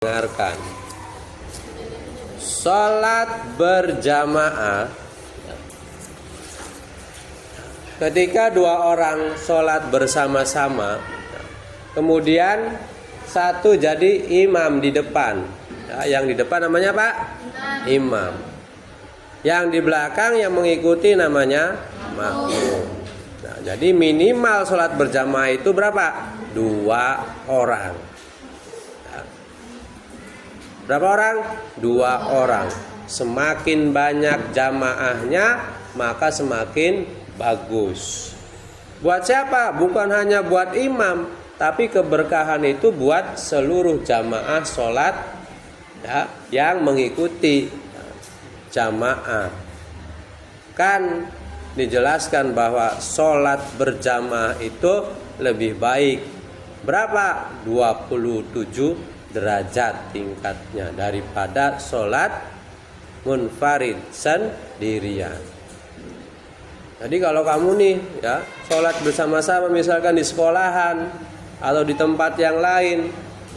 Dengarkan. Sholat berjamaah, ketika dua orang sholat bersama-sama, kemudian satu jadi imam di depan. Yang di depan namanya Pak? Imam. Yang di belakang yang mengikuti namanya makmum. Nah, jadi minimal sholat berjamaah itu berapa? 2 orang. Berapa orang? 2 orang. Semakin banyak jamaahnya, maka semakin bagus. Buat siapa? Bukan hanya buat imam, tapi keberkahan itu buat seluruh jamaah sholat yang mengikuti jamaah. Kan dijelaskan bahwa sholat berjamaah itu lebih baik. Berapa? 27 derajat tingkatnya daripada sholat munfarid sendirian. Jadi kalau kamu nih sholat bersama-sama misalkan di sekolahan atau di tempat yang lain,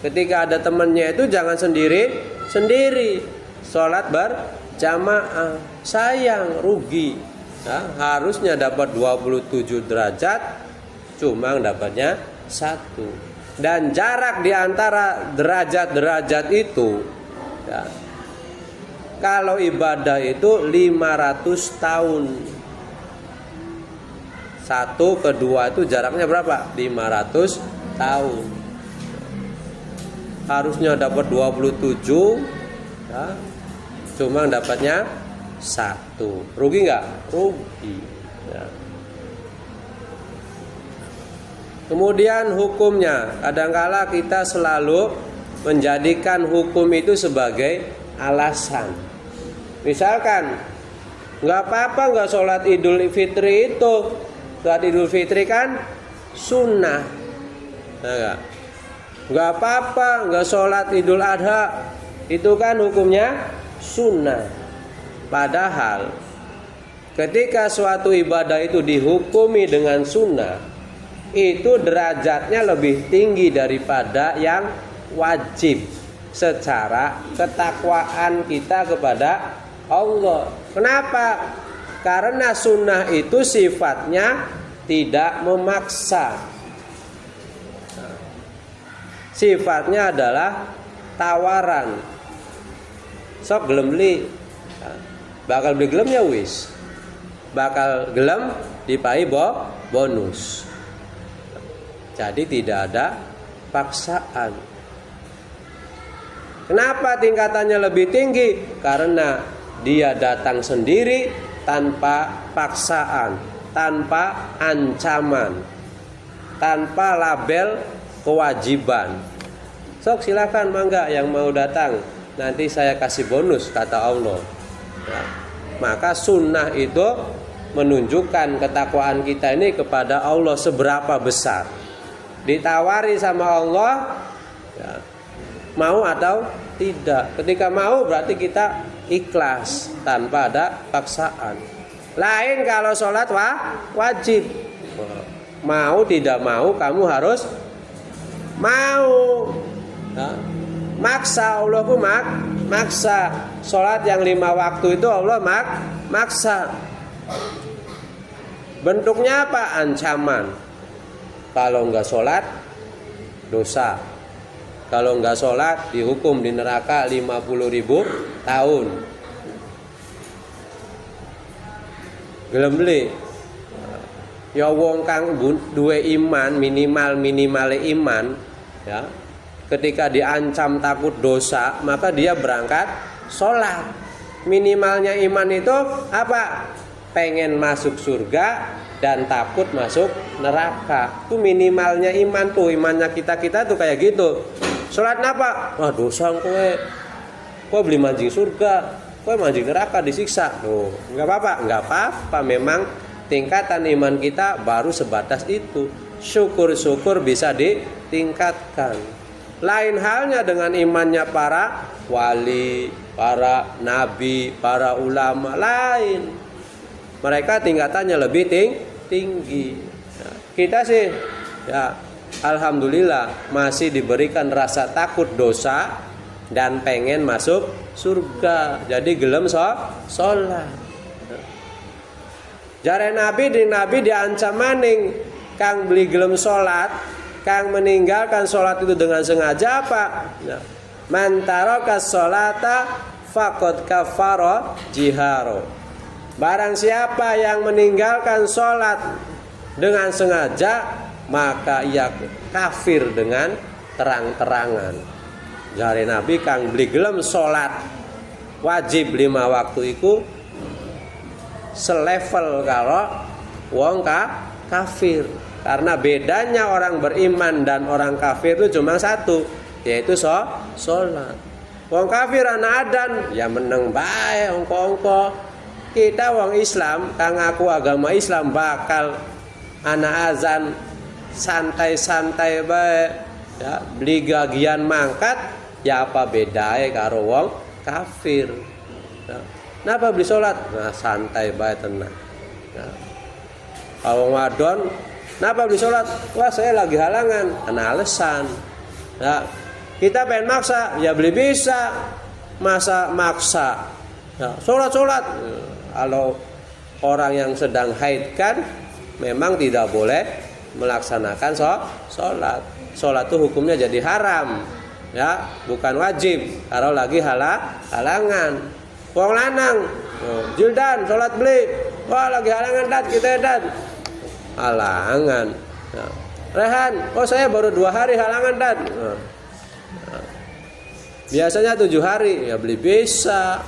ketika ada temannya itu jangan sendiri sholat berjamaah, sayang, rugi. Harusnya dapat 27 derajat, cuma dapatnya 1. Dan jarak di antara derajat-derajat itu kalau ibadah itu 500 tahun. 1 ke 2 itu jaraknya berapa? 500 tahun. Harusnya dapat 27, cuma dapatnya 1. Rugi nggak? Rugi. Kemudian hukumnya, kadangkala kita selalu menjadikan hukum itu sebagai alasan. Misalkan, nggak apa-apa nggak sholat Idul Fitri itu. Sholat Idul Fitri kan sunnah. Nggak apa-apa nggak sholat Idul Adha. Itu kan hukumnya sunnah. Padahal, ketika suatu ibadah itu dihukumi dengan sunnah, itu derajatnya lebih tinggi daripada yang wajib secara ketakwaan kita kepada Allah. Kenapa? Karena sunnah itu sifatnya tidak memaksa. Sifatnya adalah tawaran. Sok gelem li, bakal beli gelem ya wis. Bakal gelem dipai bonus. Jadi tidak ada paksaan. Kenapa tingkatannya lebih tinggi? Karena dia datang sendiri tanpa paksaan, tanpa ancaman, tanpa label kewajiban. Sok silakan mangga yang mau datang, nanti saya kasih bonus kata Allah. Maka sunnah itu menunjukkan ketakwaan kita ini kepada Allah seberapa besar. Ditawari sama Allah, mau atau tidak. Ketika mau berarti kita ikhlas tanpa ada paksaan. Lain kalau sholat wajib. Mau tidak mau kamu harus mau. Maksa, Allah pun maksa. Sholat yang 5 waktu itu Allah maksa. Bentuknya apa? Ancaman. Kalau enggak sholat dosa. Kalau enggak sholat dihukum di neraka 50.000 tahun. Gelem beli. Ya wong kang duwe iman, minimal iman, ketika diancam takut dosa, maka dia berangkat sholat. Minimalnya iman itu apa? Pengen masuk surga dan takut masuk neraka. Itu minimalnya iman tuh. Imannya kita tuh kayak gitu. Sholat apa? Wah dosa kowe beli mancing surga, kowe mancing neraka disiksa. Tuh, enggak apa-apa. Memang tingkatan iman kita baru sebatas itu. Syukur-syukur bisa ditingkatkan. Lain halnya dengan imannya para wali, para nabi, para ulama lain. Mereka tingkatannya lebih tinggi. Kita sih alhamdulillah masih diberikan rasa takut dosa dan pengen masuk surga. Jadi gelem sholat. Jare Nabi diancam maning kang beli gelem sholat, kang meninggalkan sholat itu dengan sengaja apa? Man taraka sholata faqad kafara jiharo. Barang siapa yang meninggalkan sholat dengan sengaja, maka ia kafir dengan terang-terangan. Jare Nabi kang beli gelem sholat wajib 5 waktu iku selevel karo wong kafir. Karena bedanya orang beriman dan orang kafir itu cuma satu, yaitu sholat. Wong kafir ana adan ya meneng bae ongko-ongko. Kita wong Islam kang ngaku agama Islam bakal ana azan santai-santai bae ya, beli gagian mangkat ya apa bedae karo wong kafir ya. Napa beli sholat? Nah santai bae tenang ya. Kalau wadon napa beli sholat? Wah saya lagi halangan, ana alasan ya. Kita pengen maksa ya beli bisa, masa maksa ya, sholat kalau orang yang sedang haid kan memang tidak boleh melaksanakan sholat. Sholat itu hukumnya jadi haram ya, bukan wajib kalau lagi halangan. Wong lanang jildan sholat beli, wah lagi halangan dat kita dat halangan ya. Rehan, oh saya baru 2 hari halangan dat biasanya 7 hari ya beli bisa.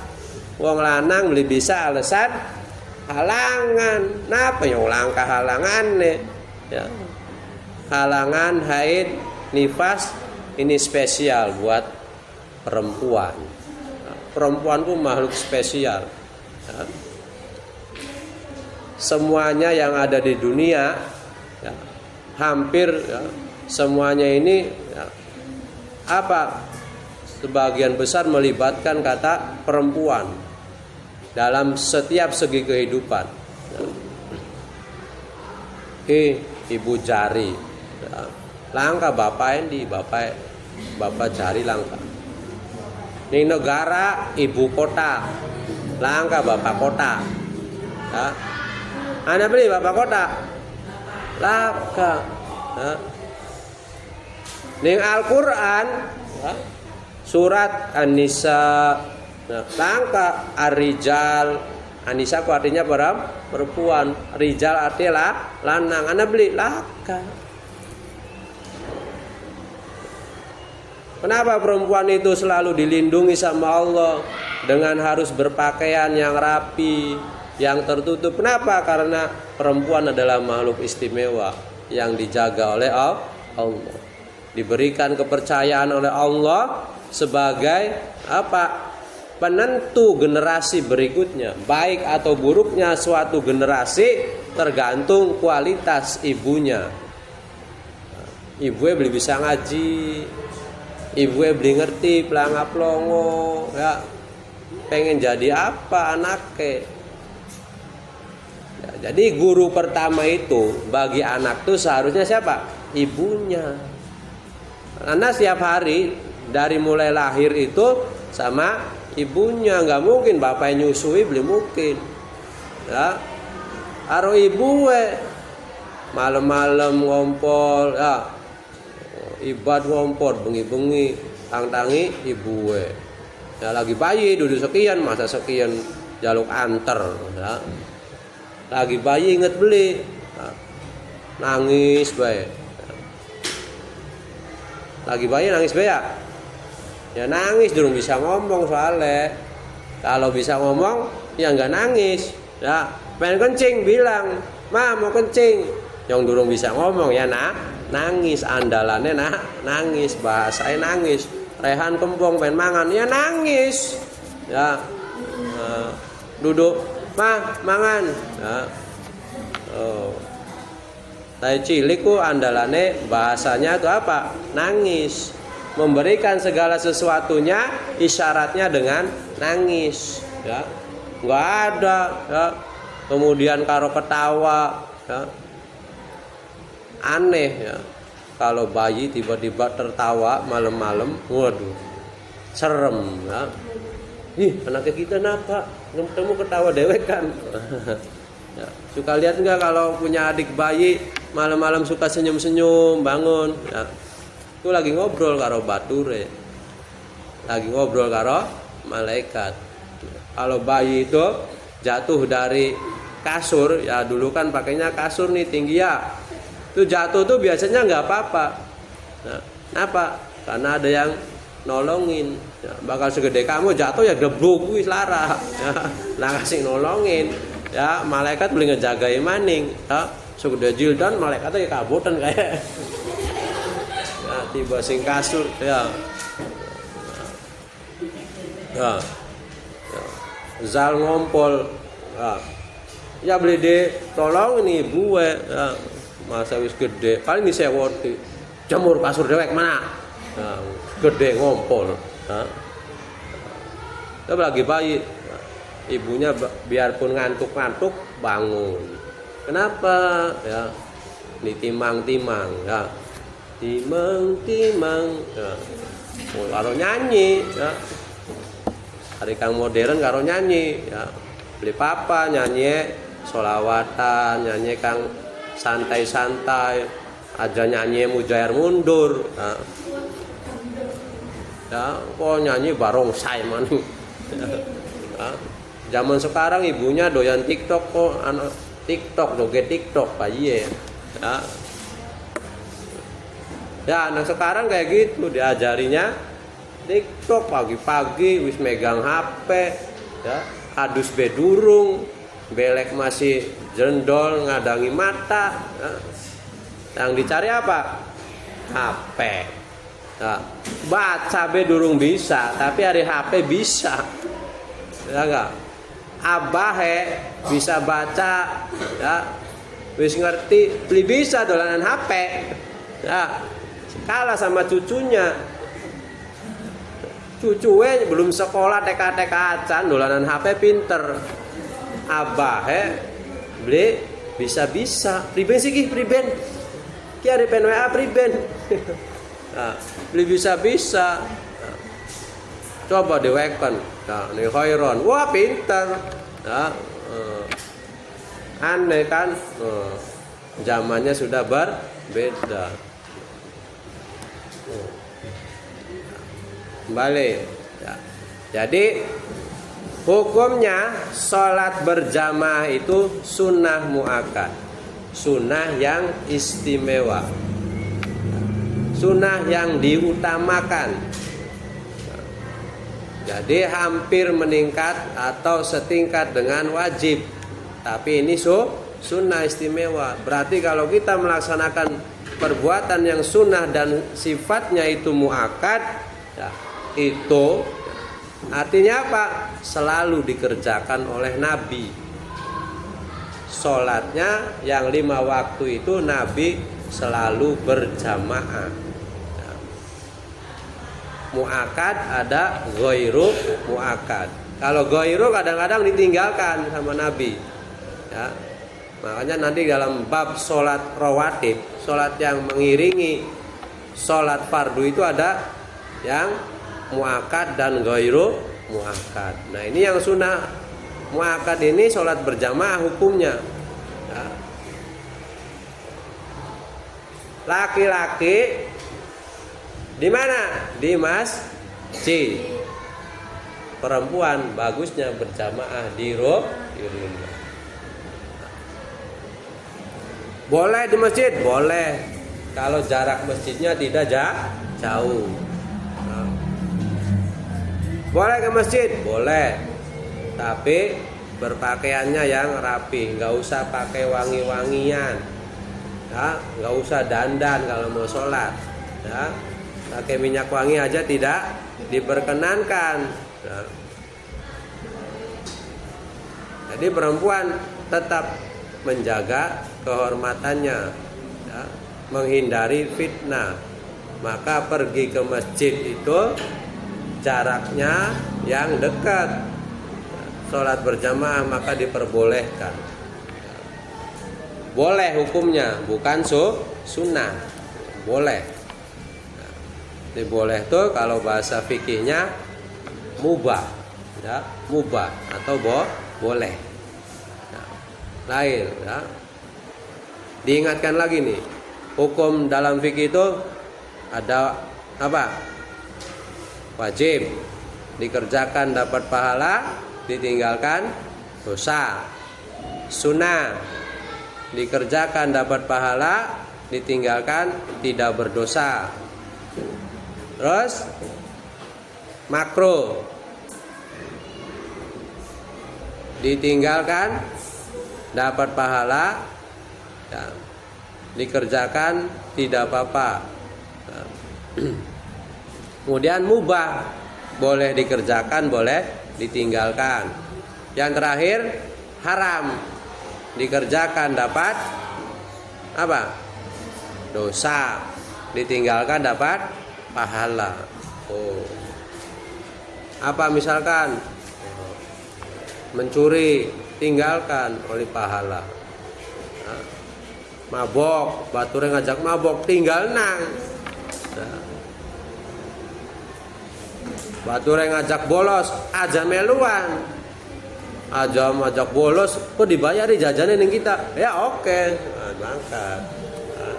Wong lanang beli bisa alasan halangan. Napa yang langkah halangan nih ya. Halangan haid nifas ini spesial buat perempuan. Perempuan itu makhluk spesial ya. Semuanya yang ada di dunia ya, hampir ya, semuanya ini ya, apa sebagian besar melibatkan kata perempuan dalam setiap segi kehidupan. Ibu jari ya. Langka bapak endi bapak jari langka. Ini negara ibu kota langka bapak kota ya. Anda beli bapak kota langka ya. Ning Al-Quran ya, surat An-Nisa nah, langka ar-rijal. An-Nisa ku artinya perempuan, rijal artinya lanang. Anda beli laka. Kenapa perempuan itu selalu dilindungi sama Allah dengan harus berpakaian yang rapi, yang tertutup? Kenapa? Karena perempuan adalah makhluk istimewa yang dijaga oleh Allah. Diberikan kepercayaan oleh Allah sebagai apa? Penentu generasi berikutnya. Baik atau buruknya suatu generasi tergantung kualitas ibunya. Ibunya beli bisa ngaji, ibunya beli ngerti pelanga plongo ya. Pengen jadi apa anaknya ya, jadi guru pertama itu bagi anak tuh seharusnya siapa? Ibunya. Karena setiap hari dari mulai lahir itu sama ibunya, nggak mungkin bapak nyusui belum mungkin ya. Karo ibu malam-malam ngompol ya, ibad ngompol bengi-bengi tang-tangi ibu ya, lagi bayi duduk sekian masa sekian jaluk anter ya. Lagi bayi inget beli ya. Nangis bae ya. Lagi bayi nangis bae ya nangis durung bisa ngomong soalnya. Kalau bisa ngomong ya nggak nangis ya. Pengen kencing bilang ma mau kencing, yang durung bisa ngomong ya nangis. Andalannya nangis, bahasanya nangis. Rehan kembong pengen mangan ya nangis ya. Duduk ma mangan ya. Tai cilik ku andalannya bahasanya itu apa? Nangis. Memberikan segala sesuatunya isyaratnya dengan nangis ya. Nggak ada ya. Kemudian karo ketawa ya. Aneh ya. Kalau bayi tiba-tiba tertawa malam-malam, waduh. serem ya. Ih, anaknya kita napa? Ketemu ketawa dewek kan. Ya, suka lihat nggak kalau punya adik bayi malam-malam suka senyum-senyum bangun ya. Itu lagi ngobrol karo bature, lagi ngobrol karo malaikat. Kalau bayi itu jatuh dari kasur ya, dulu kan pakainya kasur nih tinggi ya, itu jatuh tuh biasanya nggak apa-apa. Nah, kenapa? Karena ada yang nolongin ya, bakal segede kamu jatuh ya gebluk wis lara ya, nah kasih nolongin ya, malaikat boleh ngejagai maning ya, segede jildan malaikatnya kabutan kayak ya, tiba sing kasur ya. Ya, ya. Zal ngompol ya beli deh tolong ini ibu ya, masa wis gede paling disewoti jemur kasur dewek mana ya, gede ngompol ya. Tapi lagi bayi ibunya biarpun ngantuk-ngantuk bangun. Kenapa ya, ditimang-timang ya, timang-timang ya. Oh, karo nyanyi ya, hari kang modern karo nyanyi ya, beli papa nyanyi solawatan, nyanyi kang santai-santai aja, nyanyi mujair mundur ya. Ya, kok nyanyi barongsai maning ya. Zaman sekarang ibunya doyan TikTok kok, anak TikTok joget TikTok Pak ya. Ya anak sekarang kayak gitu diajarinya TikTok pagi-pagi wis megang HP ya, adus bedurung, belek masih jendol ngadangi mata ya. Yang dicari apa? HP ya. Baca bedurung bisa, tapi hari HP bisa ya enggak? Abahe bisa baca ya, wis ngerti beli bisa dolanan HP ya, kalah sama cucunya. Cucunya belum sekolah TK acan dolanan HP pinter. Abahe beli bisa priben sih ki priben ki ari pen WA priben nah, beli bisa nah, coba diwekan nah, nih khairon wah pinter nah, aneh kan zamannya sudah berbeda. Kembali ya. Jadi hukumnya sholat berjamaah itu sunnah muakkad, sunnah yang istimewa, sunnah yang diutamakan. Jadi hampir meningkat atau setingkat dengan wajib. Tapi ini sunnah istimewa. Berarti kalau kita melaksanakan perbuatan yang sunnah dan sifatnya itu muakkad ya, itu artinya apa? Selalu dikerjakan oleh Nabi. Sholatnya yang 5 waktu itu Nabi selalu berjamaah. Muakkad ada ghairu muakkad. Kalau ghairu kadang-kadang ditinggalkan sama Nabi ya. Makanya nanti dalam bab sholat rawatib, sholat yang mengiringi sholat fardu itu ada yang muakkad dan ghairu muakkad. Nah ini yang sunnah muakkad ini sholat berjamaah hukumnya ya. Laki-laki di mana? Di masjid. Perempuan bagusnya berjamaah di rumah. Boleh di masjid? Boleh. Kalau jarak masjidnya tidak jauh. Nah. Boleh ke masjid? Boleh. Tapi berpakaiannya yang rapi, nggak usah pakai wangi-wangian. Ya, nggak usah dandan kalau mau sholat. Ya. Pakai minyak wangi aja tidak diperkenankan. Nah. Jadi perempuan tetap menjaga kehormatannya ya, menghindari fitnah. Maka pergi ke masjid itu jaraknya yang dekat. Sholat berjamaah maka diperbolehkan. Boleh hukumnya, bukan sunnah. Boleh. Boleh tuh kalau bahasa fikihnya mubah, ya, mubah atau boleh. Ya, lain, ya. Diingatkan lagi nih, hukum dalam fikih itu ada apa? Wajib, dikerjakan dapat pahala, ditinggalkan dosa. Sunnah, dikerjakan dapat pahala, ditinggalkan tidak berdosa. Terus makruh, ditinggalkan dapat pahala, ya, dikerjakan tidak apa-apa. Nah. Kemudian mubah, boleh dikerjakan, boleh ditinggalkan. Yang terakhir haram, dikerjakan dapat apa? Dosa, ditinggalkan dapat pahala. Oh. Apa misalkan mencuri, tinggalkan oleh pahala. Nah. Mabok, bature ngajak mabok, tinggal nang. Nah. Bature ngajak bolos, aja meluan. Aja ngajak bolos, kok dibayari jajannya ning kita? Ya oke, nah, berangkat. Nah.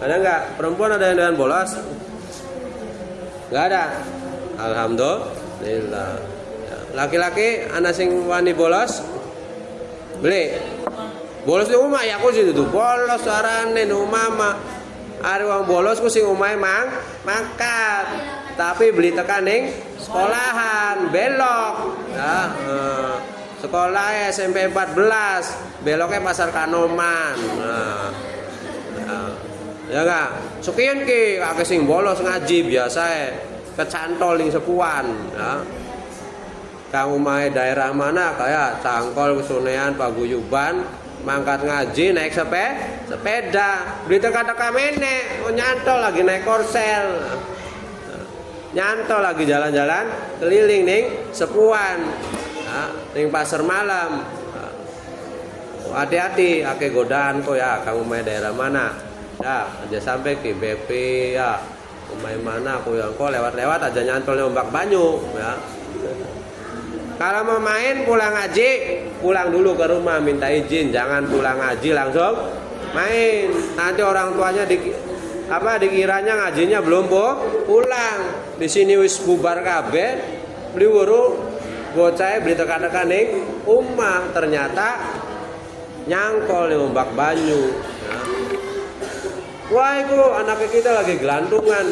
Ada enggak perempuan ada yang dengan bolos? Enggak ada. Alhamdulillah. Ya. Laki-laki anak sing wani bolos? Beli. Bolos di rumah ya aku situ tuh bolos sarane di rumah mah. Ari wong bolos ku sing omahe mangkat. Tapi beli tekaning sekolahan belok. Ya, sekolah SMP 14, beloknya Pasar Kanoman. Nah. Ya enggak? Sekian ki kakek sing bolos ngaji biasa kecantol ning sekuan, ya. Kang omahe daerah mana kayak Cangkol, Kusunean, Paguyuban, mangkat ngaji naik sepeda, beli teka-teka menek, nyantol lagi naik korsel. Nyantol lagi jalan-jalan keliling ning sepuan, nah, ning pasar malam. Nah, hati-hati, akeh godaan kok ya, kamu main daerah mana? Ya, aja sampai ke BP ya, main mana aku yang kok lewat-lewat aja nyantolnya ombak banyu, ya. Kalau mau main pulang ngaji, pulang dulu ke rumah minta izin, jangan pulang ngaji langsung main. Nanti orang tuanya dikiranya ngajinya belum pulang. Di sini wis bubar kabeh, beli wuru bocah beli teka-teka ning omah, ternyata nyangkol ning ombak banyu. Ya. Wah itu anaknya kita lagi gelantungan,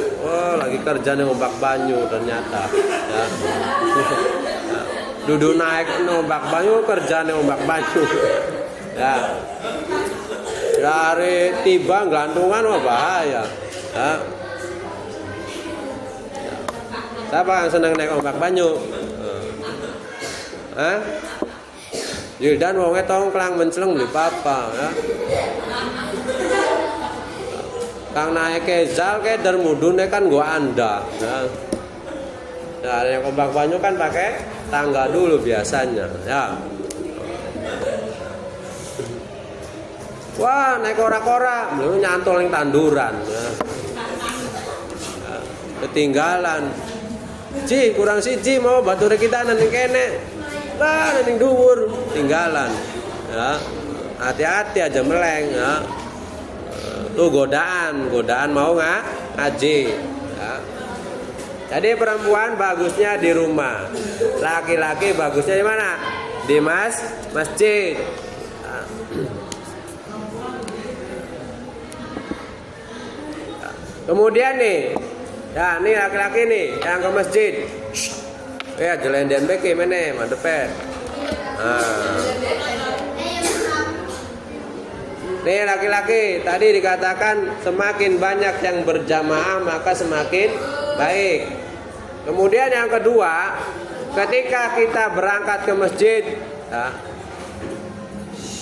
lagi kerja ning ombak banyu ternyata. Ya. Duduk naik ombak banyu, kerja ning ombak banyu. Ya. Dari tiba gelantungan wah bahaya. Ya. Siapa yang senang naik ombak banyu? Hah? Yildan wonge tongklang menceleng beli papa, ya. Kang naik kezal ke dermudune kan gua anda. Ya. Nah, yang ombak banyu kan pakai tangga dulu biasanya, ya. Wah, naik kora-kora, belum nyantol yang tanduran. Ya. Ya. Ketinggalan. Ji, kurang siji mau bature kita nanti kene. Lah, nanti dhuwur, tinggalan. Ya. Hati-hati aja meleng, ya. Tuh godaan mau ngaji. Ya. Jadi perempuan bagusnya di rumah, laki-laki bagusnya di mana? Di masjid. Ya. Kemudian nih, ya nih laki-laki nih yang ke masjid. Ya jelenden beke mana mandepet. Nah. Nih laki-laki tadi dikatakan semakin banyak yang berjamaah maka semakin baik. Kemudian yang kedua, ketika kita berangkat ke masjid, ya,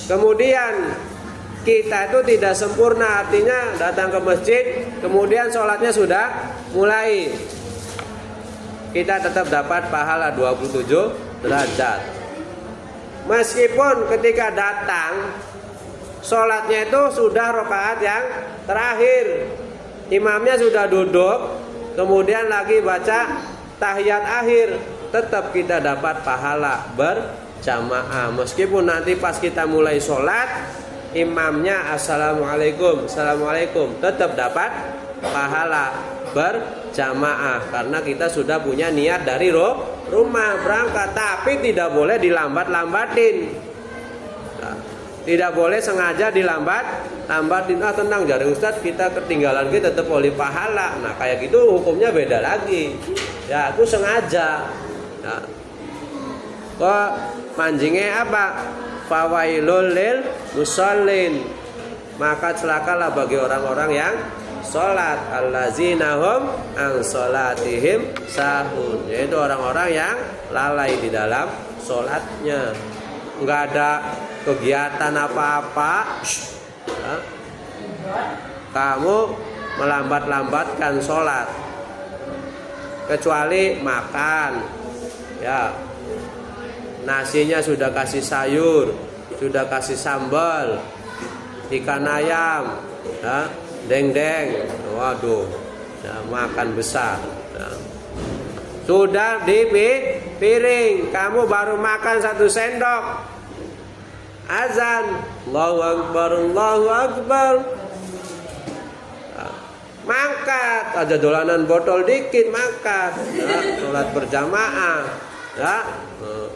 kemudian kita itu tidak sempurna, artinya datang ke masjid kemudian sholatnya sudah mulai, kita tetap dapat pahala 27 derajat. Meskipun ketika datang sholatnya itu sudah rakaat yang terakhir, imamnya sudah duduk, kemudian lagi baca tahiyat akhir, tetap kita dapat pahala berjamaah. Meskipun nanti pas kita mulai sholat, imamnya assalamualaikum, assalamualaikum, tetap dapat pahala berjamaah karena kita sudah punya niat dari rumah berangkat. Tapi tidak boleh dilambat-lambatin. Nah, tidak boleh sengaja dilambatin. Tenang jari Ustadz, kita ketinggalan kita tetap oleh pahala. Nah kayak gitu hukumnya beda lagi. Ya itu sengaja. Nah, kok manjingnya apa? Fawailul lil musallin, maka celakalah bagi orang-orang yang sholat, allazina hum an sholatihim sahun, yaitu orang-orang yang lalai di dalam sholatnya, nggak ada kegiatan apa-apa, kamu melambat-lambatkan sholat, kecuali makan, ya nasinya sudah kasih sayur, sudah kasih sambal, ikan ayam, ya, deng-deng, waduh, ya, makan besar. Ya. Sudah di piring, kamu baru makan 1 sendok, azan, Allahu Akbar, Allahu Akbar, ya. Mangkat, ada dolanan botol dikit, mangkat, ya, sholat berjamaah, ya.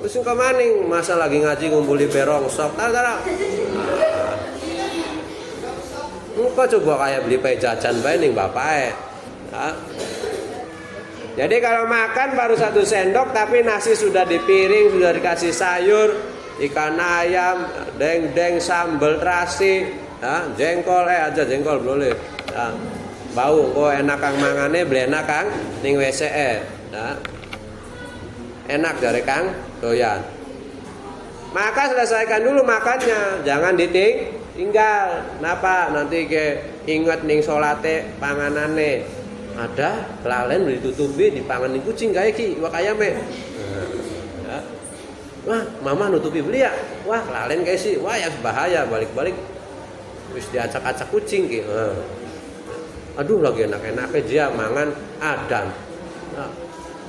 Terus ke maning, masa lagi ngaji ngumpuli berong sok, tara. Muka coba kayak beli pay jajan bae ning bapak. Ya. Jadi kalau makan baru 1 sendok tapi nasi sudah di piring, sudah dikasih sayur, ikan ayam, deng-deng, sambal terasi, ya, jengkol aja jengkol boleh. Ya. Bau kok enak kang mangane, beli enak kang ning WC. Ya. Enak dari kang doyan. Maka selesaikan dulu makannya, jangan ditinggal. Kenapa? Nanti ke inget ning salate panganane. Ada kelalen ditutupi dipanganin kucing gawe ki wak ayame. Ya. Wah, mama nutupi beli ya. Wah, kelalen kayak sih. Wah, yang bahaya balik-balik wis diacak-acak kucing ki. Aduh, lagi enak-enaknya dia mangan adan. Nah,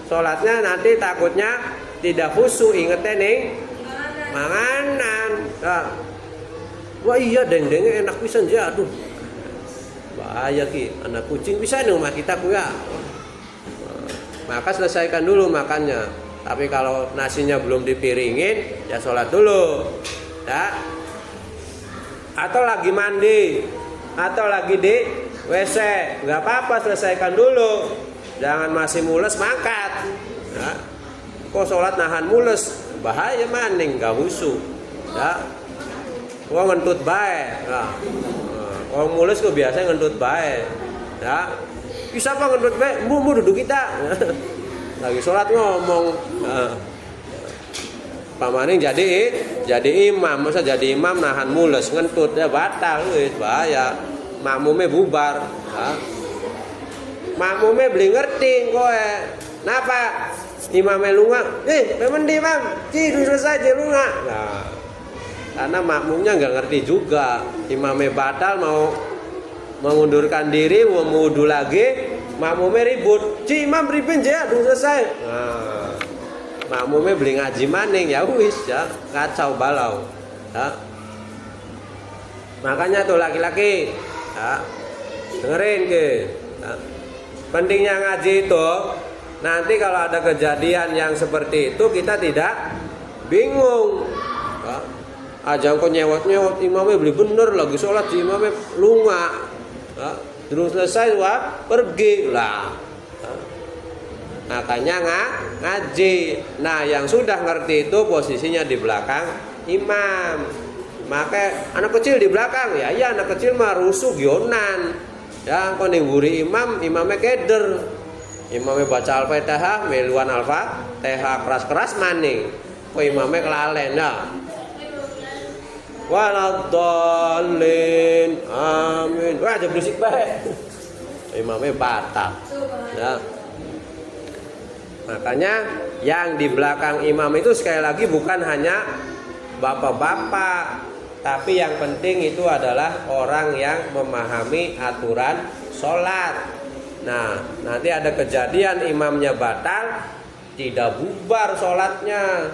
sholatnya nanti takutnya tidak khusyuk, ingetnya nih manganan. Nah, wah iya deng-dengnya enak pisan dia. Aduh, bahaya ki, anak kucing bisa nih rumah kita ku ya. Maka selesaikan dulu makannya. Tapi kalau nasinya belum dipiringin, ya sholat dulu, ya. Atau lagi mandi, atau lagi di WC, nggak apa-apa, selesaikan dulu. Jangan masih mules mangkat. Ya. Kok sholat nahan mules, bahaya maning, nggak khusyuk. Ya. Kok ngentut bae. Nah. Orang mules kok biasa ngentut bae. Ya. Bisa apa ngentut bae? Mu duduk kita. Lagi sholat ngomong. Pak Maning jadi imam, masa jadi imam nahan mules ngentut ya batal, bahaya. Makmumnya bubar. Ya. Makmumnya beli ngerti kowe. Napa? Imamnya lunga. Memang di imam, udah selesai dia lunga. Nah, karena makmumnya nggak ngerti juga. Imamnya batal mau mengundurkan diri, mau wudu lagi, makmumnya ribut. Imam ribut ya, udah selesai. Nah, makmumnya beli ngaji maning ya wis ya, kacau balau. Ya. Makanya tuh laki-laki, ya, dengerin ke. Ya. Pentingnya ngaji itu, nanti kalau ada kejadian yang seperti itu kita tidak bingung. Ya. Ajang kok nyewot-nyewot, imamnya beli bener lagi sholat, imamnya lunga. Ya. Terus selesai wah pergi lah. Ya. Makanya ngaji. Nah yang sudah ngerti itu posisinya di belakang imam. Maka anak kecil di belakang, ya iya anak kecil mah rusuh gionan. Ya kok ningguri imam, imamnya keder. Imamnya baca Al-Fatihah, meluan Al-Fatihah keras-keras maning. Kok imamnya kelalen ya. Waladhdallin, amin. Wah, aja berisik bae. Imamnya batal. Ya. Makanya yang di belakang imam itu sekali lagi bukan hanya bapak-bapak, tapi yang penting itu adalah orang yang memahami aturan sholat. Nah, nanti ada kejadian imamnya batal, tidak bubar sholatnya.